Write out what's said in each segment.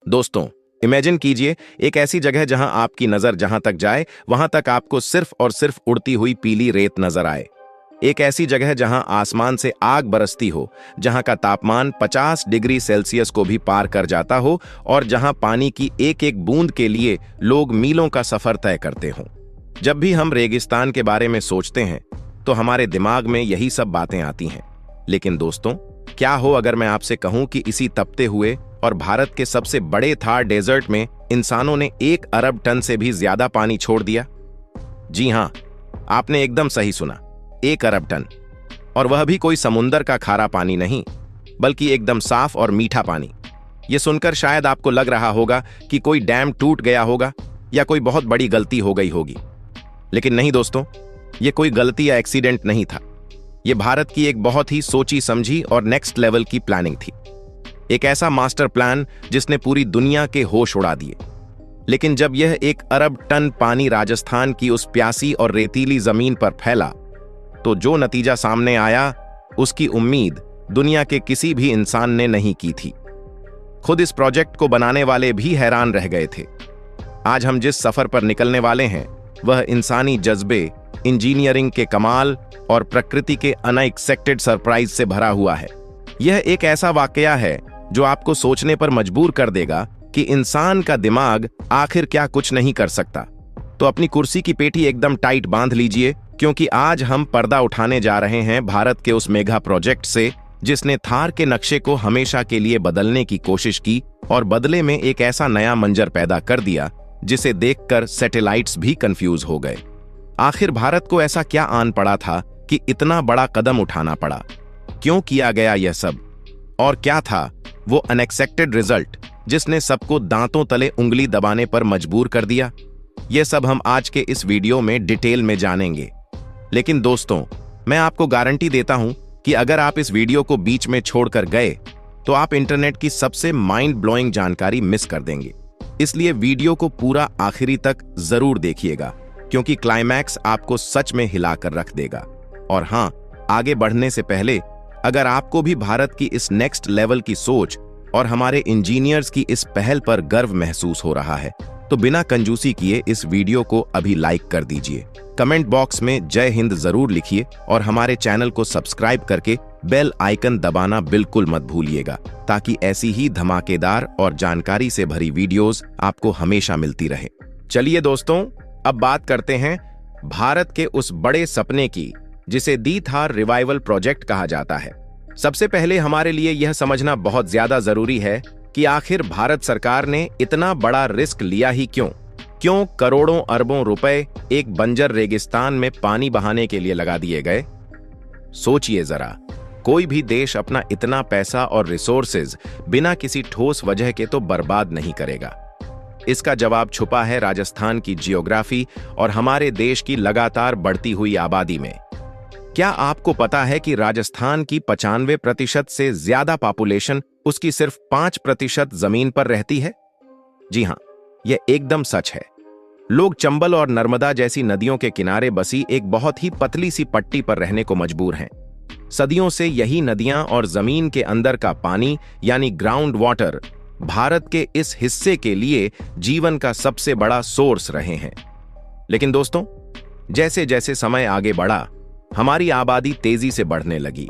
दोस्तों, इमेजिन कीजिए एक ऐसी जगह जहां आपकी नजर जहां तक जाए वहां तक आपको सिर्फ और सिर्फ उड़ती हुई पीली रेत नजर आए। एक ऐसी जगह जहां आसमान से आग बरसती हो, जहां का तापमान 50 डिग्री सेल्सियस को भी पार कर जाता हो और जहां पानी की एक एक बूंद के लिए लोग मीलों का सफर तय करते हों। जब भी हम रेगिस्तान के बारे में सोचते हैं तो हमारे दिमाग में यही सब बातें आती हैं। लेकिन दोस्तों, क्या हो अगर मैं आपसे कहूं कि इसी तपते हुए और भारत के सबसे बड़े थार डेजर्ट में इंसानों ने 1 अरब टन से भी ज्यादा पानी छोड़ दिया? जी हां, आपने एकदम सही सुना, 1 अरब टन। और वह भी कोई समुंदर का खारा पानी नहीं, बल्कि एकदम साफ और मीठा पानी। यह सुनकर शायद आपको लग रहा होगा कि कोई डैम टूट गया होगा या कोई बहुत बड़ी गलती हो गई होगी। लेकिन नहीं दोस्तों, यह कोई गलती या एक्सीडेंट नहीं था। यह भारत की एक बहुत ही सोची समझी और नेक्स्ट लेवल की प्लानिंग थी। एक ऐसा मास्टर प्लान जिसने पूरी दुनिया के होश उड़ा दिए। लेकिन जब यह 1 अरब टन पानी राजस्थान की उस प्यासी और रेतीली जमीन पर फैला, तो जो नतीजा सामने आया उसकी उम्मीद दुनिया के किसी भी इंसान ने नहीं की थी। खुद इस प्रोजेक्ट को बनाने वाले भी हैरान रह गए थे। आज हम जिस सफर पर निकलने वाले हैं वह इंसानी जज्बे, इंजीनियरिंग के कमाल और प्रकृति के अनएक्सपेक्टेड सरप्राइज से भरा हुआ है। यह एक ऐसा वाकया है जो आपको सोचने पर मजबूर कर देगा कि इंसान का दिमाग आखिर क्या कुछ नहीं कर सकता। तो अपनी कुर्सी की पेटी एकदम टाइट बांध लीजिए, क्योंकि आज हम पर्दा उठाने जा रहे हैं भारत के उस मेगा प्रोजेक्ट से जिसने थार के नक्शे को हमेशा के लिए बदलने की कोशिश की और बदले में एक ऐसा नया मंजर पैदा कर दिया जिसे देखकर सैटेलाइट्स भी कंफ्यूज हो गए। आखिर भारत को ऐसा क्या आन पड़ा था कि इतना बड़ा कदम उठाना पड़ा? क्यों किया गया यह सब? और क्या था वो अनएक्सपेक्टेड रिजल्ट जिसने सबको दांतों तले उंगली दबाने पर मजबूर कर दिया? यह सब हम आज के इस वीडियो में डिटेल में जानेंगे। लेकिन दोस्तों, मैं आपको गारंटी देता हूं कि अगर आप इस वीडियो को बीच में छोड़कर गए तो आप इंटरनेट की सबसे माइंड ब्लोइंग जानकारी मिस कर देंगे। इसलिए वीडियो को पूरा आखिरी तक जरूर देखिएगा, क्योंकि क्लाइमैक्स आपको सच में हिलाकर रख देगा। और हां, आगे बढ़ने से पहले अगर आपको भी भारत की इस नेक्स्ट लेवल की सोच और हमारे इंजीनियर्स की इस पहल पर गर्व महसूस हो रहा है तो बिना कंजूसी किए इस वीडियो को अभी लाइक कर दीजिए। कमेंट बॉक्स में जय हिंद जरूर लिखिए और हमारे चैनल को सब्सक्राइब करके बेल आइकन दबाना बिल्कुल मत भूलिएगा, ताकि ऐसी ही धमाकेदार और जानकारी से भरी वीडियोस आपको हमेशा मिलती रहे। चलिए दोस्तों, अब बात करते हैं भारत के उस बड़े सपने की जिसे दी थार रिवाइवल प्रोजेक्ट कहा जाता है। सबसे पहले हमारे लिए यह समझना बहुत ज्यादा जरूरी है कि आखिर भारत सरकार ने इतना बड़ा रिस्क लिया ही क्यों? क्यों करोड़ों अरबों रुपए एक बंजर रेगिस्तान में पानी बहाने के लिए लगा दिए गए? सोचिए जरा, कोई भी देश अपना इतना पैसा और रिसोर्सेज बिना किसी ठोस वजह के तो बर्बाद नहीं करेगा। इसका जवाब छुपा है राजस्थान की जियोग्राफी और हमारे देश की लगातार बढ़ती हुई आबादी में। क्या आपको पता है कि राजस्थान की 95% से ज्यादा पॉपुलेशन उसकी सिर्फ 5% जमीन पर रहती है? जी हां, यह एकदम सच है। लोग चंबल और नर्मदा जैसी नदियों के किनारे बसी एक बहुत ही पतली सी पट्टी पर रहने को मजबूर हैं। सदियों से यही नदियां और जमीन के अंदर का पानी यानी ग्राउंड वाटर भारत के इस हिस्से के लिए जीवन का सबसे बड़ा सोर्स रहे हैं। लेकिन दोस्तों, जैसे जैसे समय आगे बढ़ा, हमारी आबादी तेजी से बढ़ने लगी।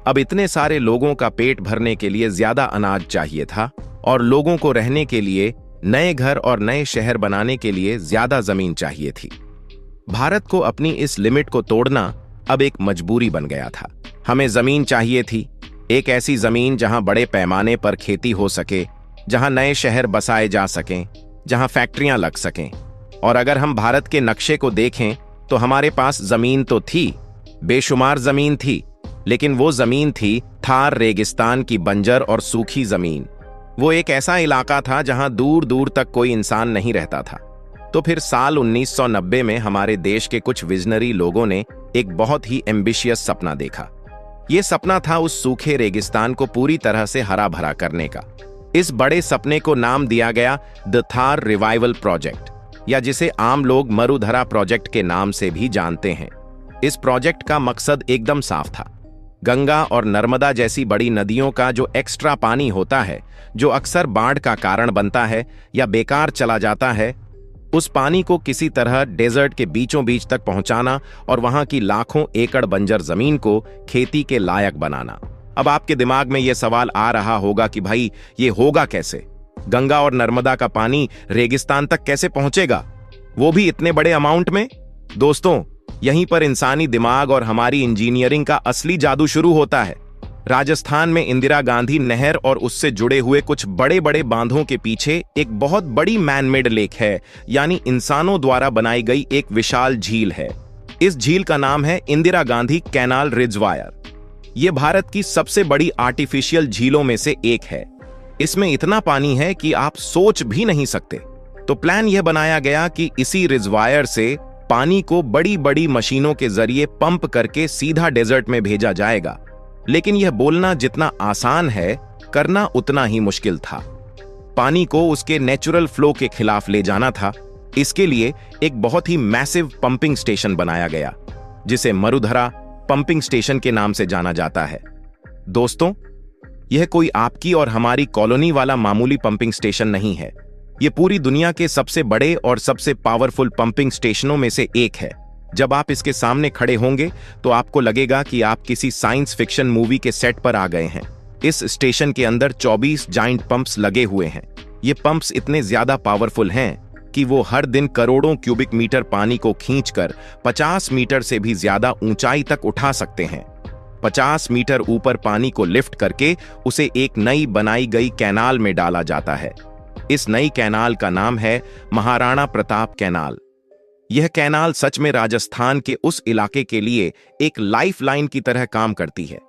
अब इतने सारे लोगों का पेट भरने के लिए ज्यादा अनाज चाहिए था और लोगों को रहने के लिए नए घर और नए शहर बनाने के लिए ज्यादा जमीन चाहिए थी। भारत को अपनी इस लिमिट को तोड़ना अब एक मजबूरी बन गया था। हमें जमीन चाहिए थी, एक ऐसी जमीन जहां बड़े पैमाने पर खेती हो सके, जहां नए शहर बसाए जा सकें, जहां फैक्ट्रियां लग सकें। और अगर हम भारत के नक्शे को देखें तो हमारे पास जमीन तो थी, बेशुमार जमीन थी, लेकिन वो जमीन थी थार रेगिस्तान की बंजर और सूखी जमीन। वो एक ऐसा इलाका था जहां दूर दूर तक कोई इंसान नहीं रहता था। तो फिर साल 1990 में हमारे देश के कुछ विजनरी लोगों ने एक बहुत ही एम्बिशियस सपना देखा। ये सपना था उस सूखे रेगिस्तान को पूरी तरह से हरा भरा करने का। इस बड़े सपने को नाम दिया गया द थार रिवाइवल प्रोजेक्ट, या जिसे आम लोग मरुधरा प्रोजेक्ट के नाम से भी जानते हैं। इस प्रोजेक्ट का मकसद एकदम साफ था। गंगा और नर्मदा जैसी बड़ी नदियों का जो एक्स्ट्रा पानी होता है, जो अक्सर बाढ़ का कारण बनता है या बेकार चला जाता है, उस पानी को किसी तरह डेजर्ट के बीचों बीच तक पहुंचाना और वहां की लाखों एकड़ बंजर जमीन को खेती के लायक बनाना। अब आपके दिमाग में यह सवाल आ रहा होगा कि भाई ये होगा कैसे? गंगा और नर्मदा का पानी रेगिस्तान तक कैसे पहुंचेगा, वो भी इतने बड़े अमाउंट में? दोस्तों, यहीं पर इंसानी दिमाग और हमारी इंजीनियरिंग का असली जादू शुरू होता है। राजस्थान में इंदिरा गांधी नहर और उससे जुड़े हुए कुछ बड़े बड़े बांधों के पीछे एक बहुत बड़ी मैनमेड लेक है, यानी इंसानों द्वारा बनाई गई एक विशाल झील है। इस झील का नाम है इंदिरा गांधी कैनाल रिजर्वायर। यह भारत की सबसे बड़ी आर्टिफिशियल झीलों में से एक है। इसमें इतना पानी है कि आप सोच भी नहीं सकते। तो प्लान यह बनाया गया कि इसी रिजर्वायर से पानी को बड़ी बड़ी मशीनों के जरिए पंप करके सीधा डेजर्ट में भेजा जाएगा। लेकिन यह बोलना जितना आसान है, करना उतना ही मुश्किल था। पानी को उसके नेचुरल फ्लो के खिलाफ ले जाना था। इसके लिए एक बहुत ही मैसिव पंपिंग स्टेशन बनाया गया, जिसे मरुधरा पंपिंग स्टेशन के नाम से जाना जाता है। दोस्तों, यह कोई आपकी और हमारी कॉलोनी वाला मामूली पंपिंग स्टेशन नहीं है। यह पूरी दुनिया के सबसे बड़े और सबसे पावरफुल पंपिंग स्टेशनों में से एक है। जब आप इसके सामने खड़े होंगे तो आपको लगेगा कि आप किसी साइंस फिक्शन मूवी के सेट पर आ गए हैं। इस स्टेशन के अंदर 24 जाइंट पंप्स लगे हुए हैं। ये पंप्स इतने ज्यादा पावरफुल हैं कि वो हर दिन करोड़ों क्यूबिक मीटर पानी को खींचकर 50 मीटर से भी ज्यादा ऊंचाई तक उठा सकते हैं। 50 मीटर ऊपर पानी को लिफ्ट करके उसे एक नई बनाई गई कैनाल में डाला जाता है। इस नई कैनाल का नाम है महाराणा प्रताप कैनाल। यह कैनाल सच में राजस्थान के उस इलाके के लिए एक लाइफलाइन की तरह काम करती है।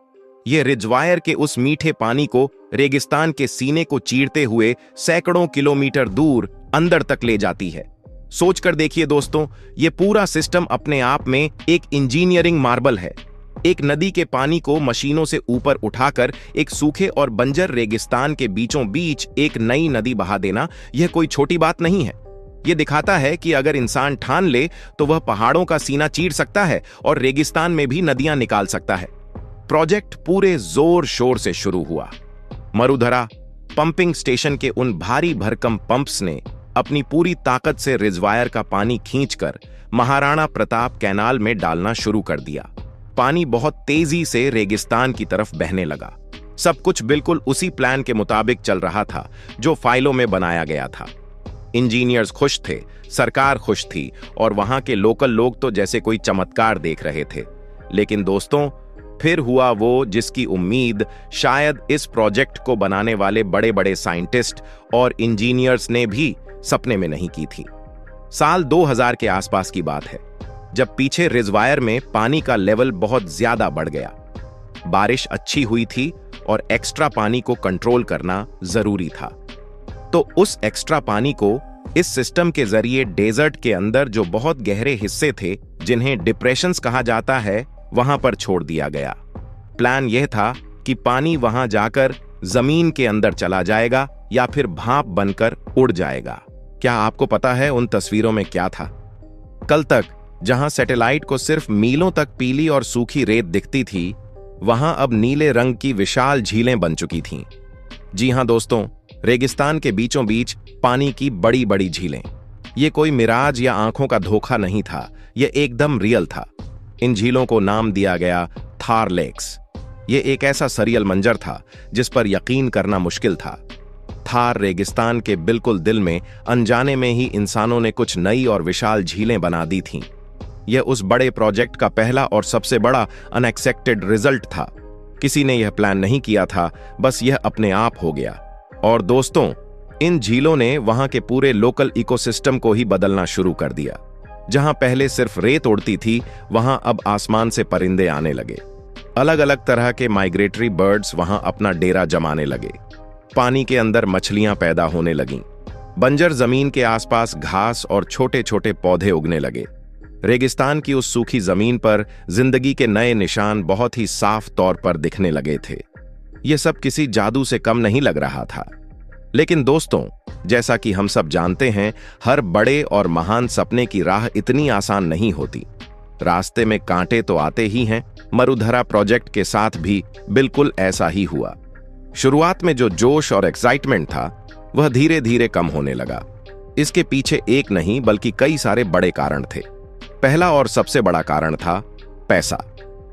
यह रिजर्वायर के उस मीठे पानी को रेगिस्तान के सीने को चीरते हुए सैकड़ों किलोमीटर दूर अंदर तक ले जाती है। सोचकर देखिए दोस्तों, यह पूरा सिस्टम अपने आप में एक इंजीनियरिंग मार्बल है। एक नदी के पानी को मशीनों से ऊपर उठाकर एक सूखे और बंजर रेगिस्तान के बीचों बीच एक नई नदी बहा देना, यह कोई छोटी बात नहीं है। यह दिखाता है कि अगर इंसान ठान ले तो वह पहाड़ों का सीना चीर सकता है और रेगिस्तान में भी नदियां निकाल सकता है। प्रोजेक्ट पूरे जोर शोर से शुरू हुआ। मरुधरा पंपिंग स्टेशन के उन भारी भरकम पंप्स ने अपनी पूरी ताकत से रिजर्वायर का पानी खींचकर महाराणा प्रताप कैनाल में डालना शुरू कर दिया। पानी बहुत तेजी से रेगिस्तान की तरफ बहने लगा। सब कुछ बिल्कुल उसी प्लान के मुताबिक चल रहा था जो फाइलों में बनाया गया था। इंजीनियर्स खुश थे, सरकार खुश थी और वहां के लोकल लोग तो जैसे कोई चमत्कार देख रहे थे। लेकिन दोस्तों, फिर हुआ वो जिसकी उम्मीद शायद इस प्रोजेक्ट को बनाने वाले बड़े बड़े साइंटिस्ट और इंजीनियर्स ने भी सपने में नहीं की थी। साल 2000 के आसपास की बात है, जब पीछे रिजर्वायर में पानी का लेवल बहुत ज्यादा बढ़ गया। बारिश अच्छी हुई थी और एक्स्ट्रा पानी को कंट्रोल करना जरूरी था। तो उस एक्स्ट्रा पानी को इस सिस्टम के जरिए डेजर्ट के अंदर जो बहुत गहरे हिस्से थे, जिन्हें डिप्रेशंस कहा जाता है, वहां पर छोड़ दिया गया। प्लान यह था कि पानी वहां जाकर जमीन के अंदर चला जाएगा या फिर भाप बनकर उड़ जाएगा। क्या आपको पता है उन तस्वीरों में क्या था? कल तक जहां सैटेलाइट को सिर्फ मीलों तक पीली और सूखी रेत दिखती थी, वहां अब नीले रंग की विशाल झीलें बन चुकी थीं। जी हां दोस्तों, रेगिस्तान के बीचों बीच पानी की बड़ी बड़ी झीलें। ये कोई मिराज या आंखों का धोखा नहीं था, यह एकदम रियल था। इन झीलों को नाम दिया गया थार लेक्स। ये एक ऐसा सरियल मंजर था जिस पर यकीन करना मुश्किल था। थार रेगिस्तान के बिल्कुल दिल में अनजाने में ही इंसानों ने कुछ नई और विशाल झीलें बना दी थीं। यह उस बड़े प्रोजेक्ट का पहला और सबसे बड़ा अनएक्सपेक्टेड रिजल्ट था। किसी ने यह प्लान नहीं किया था, बस यह अपने आप हो गया। और दोस्तों, इन झीलों ने वहां के पूरे लोकल इकोसिस्टम को ही बदलना शुरू कर दिया। जहां पहले सिर्फ रेत उड़ती थी, वहां अब आसमान से परिंदे आने लगे। अलग अलग तरह के माइग्रेटरी बर्ड्स वहां अपना डेरा जमाने लगे। पानी के अंदर मछलियां पैदा होने लगीं। बंजर जमीन के आसपास घास और छोटे छोटे पौधे उगने लगे। रेगिस्तान की उस सूखी जमीन पर जिंदगी के नए निशान बहुत ही साफ तौर पर दिखने लगे थे। यह सब किसी जादू से कम नहीं लग रहा था। लेकिन दोस्तों, जैसा कि हम सब जानते हैं, हर बड़े और महान सपने की राह इतनी आसान नहीं होती। रास्ते में कांटे तो आते ही हैं। मरुधरा प्रोजेक्ट के साथ भी बिल्कुल ऐसा ही हुआ। शुरुआत में जो जोश और एक्साइटमेंट था वह धीरे धीरे कम होने लगा। इसके पीछे एक नहीं बल्कि कई सारे बड़े कारण थे। पहला और सबसे बड़ा कारण था पैसा।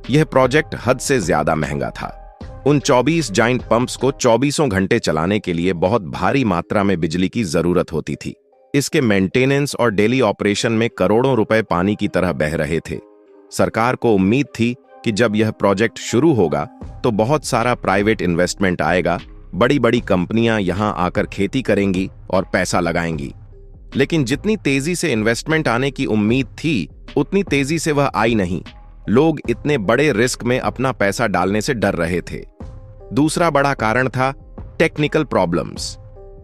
यह प्रोजेक्ट हद से ज्यादा महंगा था। उन 24 जाइंट पंप्स को 24 घंटे चलाने के लिए बहुत भारी मात्रा में बिजली की जरूरत होती थी। इसके मेंटेनेंस और डेली ऑपरेशन में करोड़ों रुपए पानी की तरह बह रहे थे। सरकार को उम्मीद थी कि जब यह प्रोजेक्ट शुरू होगा तो बहुत सारा प्राइवेट इन्वेस्टमेंट आएगा, बड़ी बड़ी कंपनियां यहां आकर खेती करेंगी और पैसा लगाएंगी। लेकिन जितनी तेजी से इन्वेस्टमेंट आने की उम्मीद थी, उतनी तेजी से वह आई नहीं। लोग इतने बड़े रिस्क में अपना पैसा डालने से डर रहे थे। दूसरा बड़ा कारण था टेक्निकल प्रॉब्लम्स।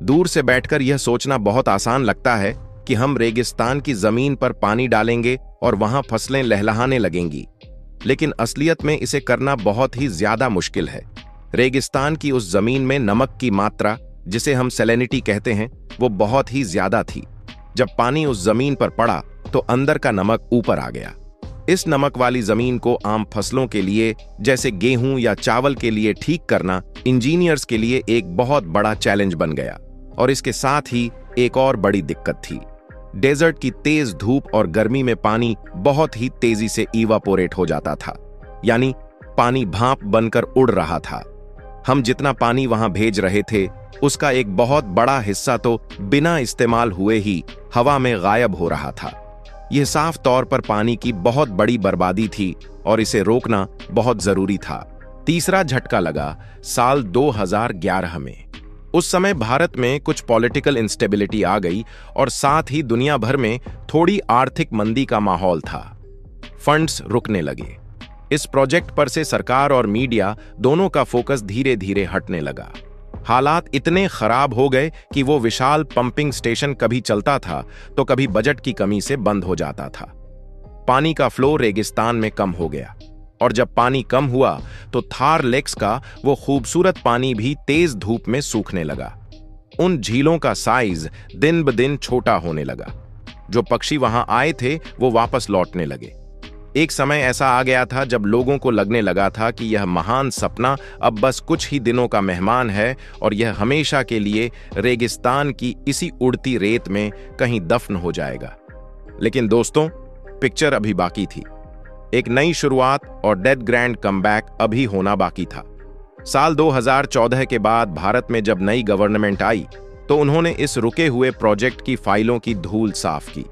दूर से बैठकर यह सोचना बहुत आसान लगता है कि हम रेगिस्तान की जमीन पर पानी डालेंगे और वहां फसलें लहलहाने लगेंगी, लेकिन असलियत में इसे करना बहुत ही ज्यादा मुश्किल है। रेगिस्तान की उस जमीन में नमक की मात्रा, जिसे हम सैलिनिटी कहते हैं, वो बहुत ही ज्यादा थी। जब पानी उस जमीन पर पड़ा तो अंदर का नमक ऊपर आ गया। इस नमक वाली जमीन को आम फसलों के लिए, जैसे गेहूं या चावल के लिए ठीक करना इंजीनियर्स के लिए एक बहुत बड़ा चैलेंज बन गया। और इसके साथ ही एक और बड़ी दिक्कत थी। डेजर्ट की तेज धूप और गर्मी में पानी बहुत ही तेजी से इवापोरेट हो जाता था, यानी पानी भाप बनकर उड़ रहा था। हम जितना पानी वहां भेज रहे थे, उसका एक बहुत बड़ा हिस्सा तो बिना इस्तेमाल हुए ही हवा में गायब हो रहा था। यह साफ तौर पर पानी की बहुत बड़ी बर्बादी थी और इसे रोकना बहुत जरूरी था। तीसरा झटका लगा साल 2011 में। उस समय भारत में कुछ पॉलिटिकल इंस्टेबिलिटी आ गई और साथ ही दुनिया भर में थोड़ी आर्थिक मंदी का माहौल था। फंड्स रुकने लगे। इस प्रोजेक्ट पर से सरकार और मीडिया दोनों का फोकस धीरे धीरे हटने लगा। हालात इतने खराब हो गए कि वो विशाल पंपिंग स्टेशन कभी चलता था तो कभी बजट की कमी से बंद हो जाता था। पानी का फ्लो रेगिस्तान में कम हो गया और जब पानी कम हुआ तो थार लेक्स का वो खूबसूरत पानी भी तेज धूप में सूखने लगा। उन झीलों का साइज दिन ब दिन छोटा होने लगा। जो पक्षी वहां आए थे वो वापस लौटने लगे। एक समय ऐसा आ गया था जब लोगों को लगने लगा था कि यह महान सपना अब बस कुछ ही दिनों का मेहमान है और यह हमेशा के लिए रेगिस्तान की इसी उड़ती रेत में कहीं दफन हो जाएगा। लेकिन दोस्तों, पिक्चर अभी बाकी थी। एक नई शुरुआत और डेड ग्रैंड कमबैक अभी होना बाकी था। साल 2014 के बाद भारत में जब नई गवर्नमेंट आई तो उन्होंने इस रुके हुए प्रोजेक्ट की फाइलों की धूल साफ की।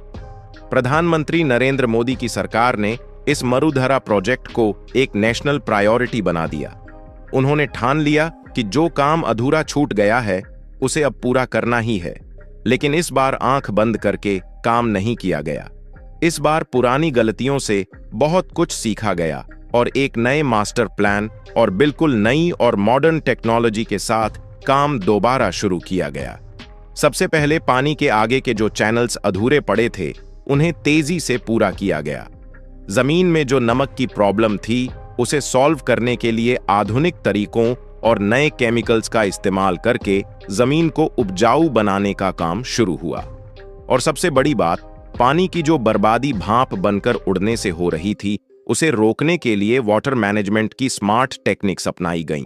प्रधानमंत्री नरेंद्र मोदी की सरकार ने इस मरुधरा प्रोजेक्ट को एक नेशनल प्रायोरिटी बना दिया। उन्होंने ठान लिया कि जो काम अधूरा छूट गया है उसे अब पूरा करना ही है। लेकिन इस बार आंख बंद करके काम नहीं किया गया। इस बार पुरानी गलतियों से बहुत कुछ सीखा गया और एक नए मास्टर प्लान और बिल्कुल नई और मॉडर्न टेक्नोलॉजी के साथ काम दोबारा शुरू किया गया। सबसे पहले पानी के आगे के जो चैनल्स अधूरे पड़े थे उन्हें तेजी से पूरा किया गया। जमीन में जो नमक की प्रॉब्लम थी उसे सॉल्व करने के लिए आधुनिक तरीकों और नए केमिकल्स का इस्तेमाल करके जमीन को उपजाऊ बनाने का काम शुरू हुआ। और सबसे बड़ी बात, पानी की जो बर्बादी भाप बनकर उड़ने से हो रही थी उसे रोकने के लिए वाटर मैनेजमेंट की स्मार्ट टेक्निक्स अपनाई गईं।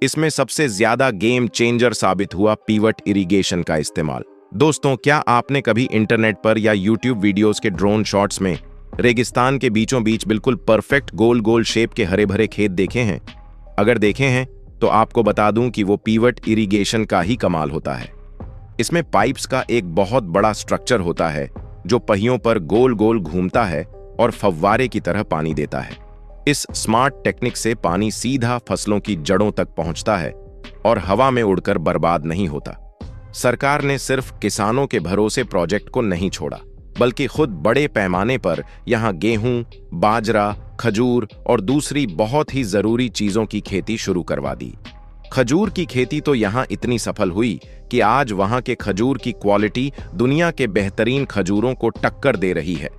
इसमें सबसे ज्यादा गेम चेंजर साबित हुआ पीवट इरिगेशन का इस्तेमाल। दोस्तों, क्या आपने कभी इंटरनेट पर या यूट्यूब वीडियोस के ड्रोन शॉट्स में रेगिस्तान के बीचों बीच बिल्कुल परफेक्ट गोल गोल शेप के हरे भरे खेत देखे हैं? अगर देखे हैं तो आपको बता दूं कि वो पीवट इरिगेशन का ही कमाल होता है। इसमें पाइप्स का एक बहुत बड़ा स्ट्रक्चर होता है जो पहियों पर गोल गोल घूमता है और फव्वारे की तरह पानी देता है। इस स्मार्ट टेक्निक से पानी सीधा फसलों की जड़ों तक पहुंचता है और हवा में उड़कर बर्बाद नहीं होता। सरकार ने सिर्फ किसानों के भरोसे प्रोजेक्ट को नहीं छोड़ा, बल्कि खुद बड़े पैमाने पर यहां गेहूं, बाजरा, खजूर और दूसरी बहुत ही जरूरी चीजों की खेती शुरू करवा दी। खजूर की खेती तो यहां इतनी सफल हुई कि आज वहां के खजूर की क्वालिटी दुनिया के बेहतरीन खजूरों को टक्कर दे रही है।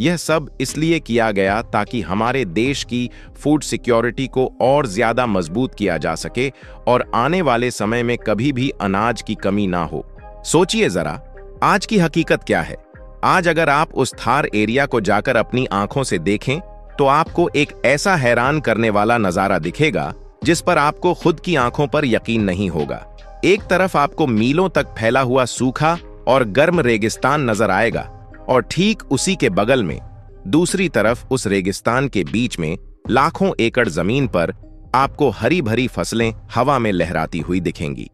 यह सब इसलिए किया गया ताकि हमारे देश की फूड सिक्योरिटी को और ज्यादा मजबूत किया जा सके और आने वाले समय में कभी भी अनाज की कमी ना हो। सोचिए जरा, आज की हकीकत क्या है? आज अगर आप उस थार एरिया को जाकर अपनी आंखों से देखें तो आपको एक ऐसा हैरान करने वाला नजारा दिखेगा जिस पर आपको खुद की आंखों पर यकीन नहीं होगा। एक तरफ आपको मीलों तक फैला हुआ सूखा और गर्म रेगिस्तान नजर आएगा और ठीक उसी के बगल में दूसरी तरफ उस रेगिस्तान के बीच में लाखों एकड़ जमीन पर आपको हरी भरी फसलें हवा में लहराती हुई दिखेंगी।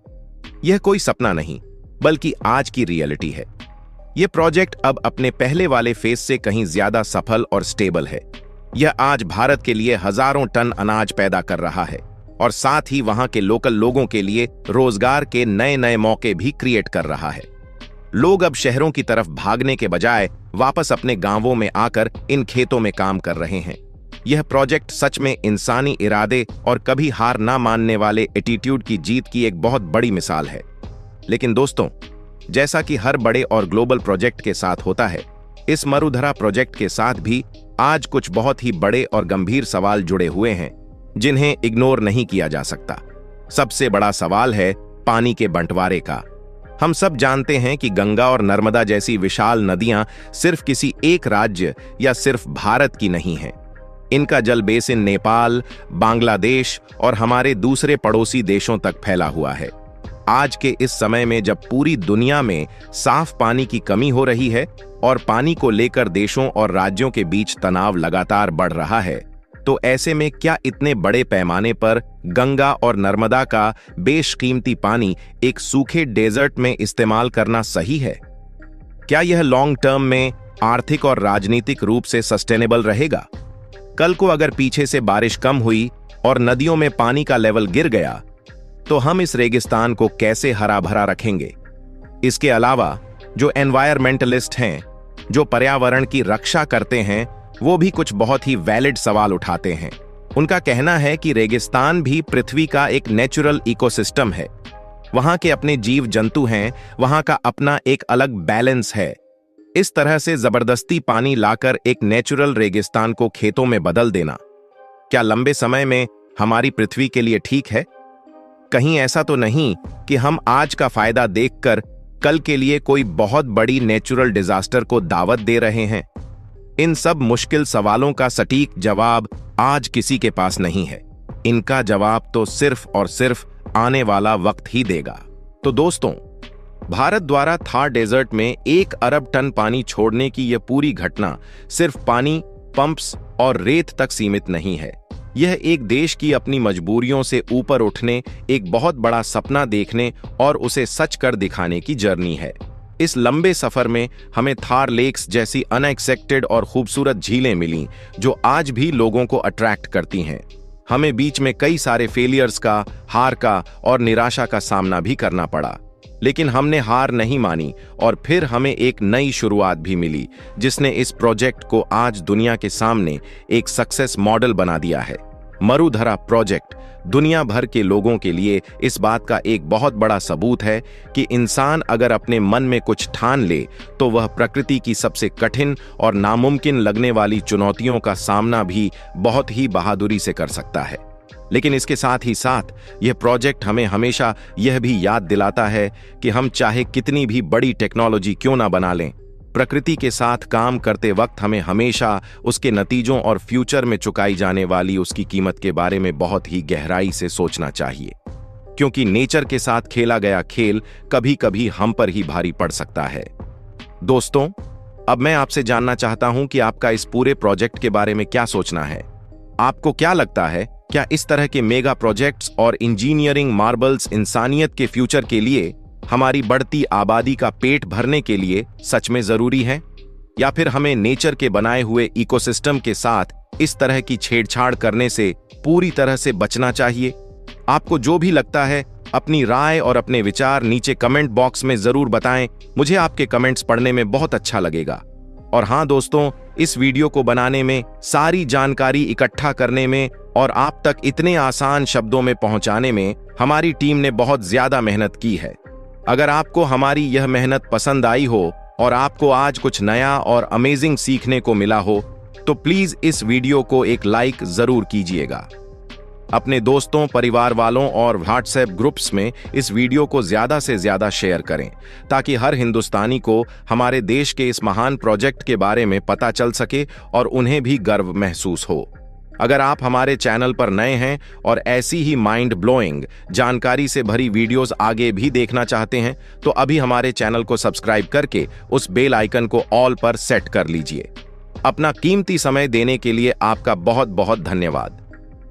यह कोई सपना नहीं बल्कि आज की रियलिटी है। यह प्रोजेक्ट अब अपने पहले वाले फेज से कहीं ज्यादा सफल और स्टेबल है। यह आज भारत के लिए हजारों टन अनाज पैदा कर रहा है और साथ ही वहां के लोकल लोगों के लिए रोजगार के नए नए मौके भी क्रिएट कर रहा है। लोग अब शहरों की तरफ भागने के बजाय वापस अपने गांवों में आकर इन खेतों में काम कर रहे हैं। यह प्रोजेक्ट सच में इंसानी इरादे और कभी हार ना मानने वाले एटीट्यूड की जीत की एक बहुत बड़ी मिसाल है। लेकिन दोस्तों, जैसा कि हर बड़े और ग्लोबल प्रोजेक्ट के साथ होता है, इस मरुधरा प्रोजेक्ट के साथ भी आज कुछ बहुत ही बड़े और गंभीर सवाल जुड़े हुए हैं जिन्हें इग्नोर नहीं किया जा सकता। सबसे बड़ा सवाल है पानी के बंटवारे का। हम सब जानते हैं कि गंगा और नर्मदा जैसी विशाल नदियां सिर्फ किसी एक राज्य या सिर्फ भारत की नहीं हैं। इनका जल बेसिन नेपाल, बांग्लादेश और हमारे दूसरे पड़ोसी देशों तक फैला हुआ है। आज के इस समय में जब पूरी दुनिया में साफ पानी की कमी हो रही है और पानी को लेकर देशों और राज्यों के बीच तनाव लगातार बढ़ रहा है, तो ऐसे में क्या इतने बड़े पैमाने पर गंगा और नर्मदा का बेशकीमती पानी एक सूखे डेजर्ट में इस्तेमाल करना सही है? क्या यह लॉन्ग टर्म में आर्थिक और राजनीतिक रूप से सस्टेनेबल रहेगा? कल को अगर पीछे से बारिश कम हुई और नदियों में पानी का लेवल गिर गया तो हम इस रेगिस्तान को कैसे हरा भरा रखेंगे? इसके अलावा जो एनवायरमेंटलिस्ट हैं, जो पर्यावरण की रक्षा करते हैं, वो भी कुछ बहुत ही वैलिड सवाल उठाते हैं। उनका कहना है कि रेगिस्तान भी पृथ्वी का एक नेचुरल इकोसिस्टम है। वहां के अपने जीव जंतु हैं, वहां का अपना एक अलग बैलेंस है। इस तरह से जबरदस्ती पानी लाकर एक नेचुरल रेगिस्तान को खेतों में बदल देना क्या लंबे समय में हमारी पृथ्वी के लिए ठीक है? कहीं ऐसा तो नहीं कि हम आज का फायदा देखकर कल के लिए कोई बहुत बड़ी नेचुरल डिजास्टर को दावत दे रहे हैं? इन सब मुश्किल सवालों का सटीक जवाब आज किसी के पास नहीं है। इनका जवाब तो सिर्फ और सिर्फ आने वाला वक्त ही देगा। तो दोस्तों, भारत द्वारा थार डेजर्ट में 1 अरब टन पानी छोड़ने की यह पूरी घटना सिर्फ पानी, पंप्स और रेत तक सीमित नहीं है। यह एक देश की अपनी मजबूरियों से ऊपर उठने, एक बहुत बड़ा सपना देखने और उसे सच कर दिखाने की जर्नी है। इस लंबे सफर में हमें थार लेक्स जैसी अनएक्सपेक्टेड और खूबसूरत झीलें मिलीं जो आज भी लोगों को अट्रैक्ट करती हैं। हमें बीच में कई सारे फेलियर्स का, हार का और निराशा का सामना भी करना पड़ा, लेकिन हमने हार नहीं मानी और फिर हमें एक नई शुरुआत भी मिली जिसने इस प्रोजेक्ट को आज दुनिया के सामने एक सक्सेस मॉडल बना दिया है। मरुधरा प्रोजेक्ट दुनिया भर के लोगों के लिए इस बात का एक बहुत बड़ा सबूत है कि इंसान अगर अपने मन में कुछ ठान ले तो वह प्रकृति की सबसे कठिन और नामुमकिन लगने वाली चुनौतियों का सामना भी बहुत ही बहादुरी से कर सकता है। लेकिन इसके साथ ही साथ यह प्रोजेक्ट हमें हमेशा यह भी याद दिलाता है कि हम चाहे कितनी भी बड़ी टेक्नोलॉजी क्यों ना बना लें, प्रकृति के साथ काम करते वक्त हमें हमेशा उसके नतीजों और फ्यूचर में चुकाई जाने वाली उसकी कीमत के बारे में बहुत ही गहराई से सोचना चाहिए, क्योंकि नेचर के साथ खेला गया खेल कभी कभी हम पर ही भारी पड़ सकता है। दोस्तों, अब मैं आपसे जानना चाहता हूं कि आपका इस पूरे प्रोजेक्ट के बारे में क्या सोचना है। आपको क्या लगता है, क्या इस तरह के मेगा प्रोजेक्ट्स और इंजीनियरिंग मार्बल्स इंसानियत के फ्यूचर के लिए, हमारी बढ़ती आबादी का पेट भरने के लिए सच में जरूरी है, या फिर हमें नेचर के बनाए हुए इकोसिस्टम के साथ इस तरह की छेड़छाड़ करने से पूरी तरह से बचना चाहिए? आपको जो भी लगता है, अपनी राय और अपने विचार नीचे कमेंट बॉक्स में जरूर बताएं। मुझे आपके कमेंट्स पढ़ने में बहुत अच्छा लगेगा। और हाँ दोस्तों, इस वीडियो को बनाने में, सारी जानकारी इकट्ठा करने में और आप तक इतने आसान शब्दों में पहुंचाने में हमारी टीम ने बहुत ज्यादा मेहनत की है। अगर आपको हमारी यह मेहनत पसंद आई हो और आपको आज कुछ नया और अमेजिंग सीखने को मिला हो, तो प्लीज इस वीडियो को एक लाइक जरूर कीजिएगा। अपने दोस्तों, परिवार वालों और व्हाट्सएप ग्रुप्स में इस वीडियो को ज्यादा से ज्यादा शेयर करें ताकि हर हिंदुस्तानी को हमारे देश के इस महान प्रोजेक्ट के बारे में पता चल सके और उन्हें भी गर्व महसूस हो। अगर आप हमारे चैनल पर नए हैं और ऐसी ही माइंड ब्लोइंग जानकारी से भरी वीडियोस आगे भी देखना चाहते हैं तो अभी हमारे चैनल को सब्सक्राइब करके उस बेल आइकन को ऑल पर सेट कर लीजिए। अपना कीमती समय देने के लिए आपका बहुत बहुत धन्यवाद।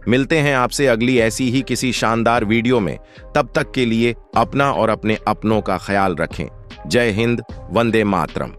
मिलते हैं आपसे अगली ऐसी ही किसी शानदार वीडियो में। तब तक के लिए अपना और अपने अपनों का ख्याल रखें। जय हिंद, वंदे मातरम।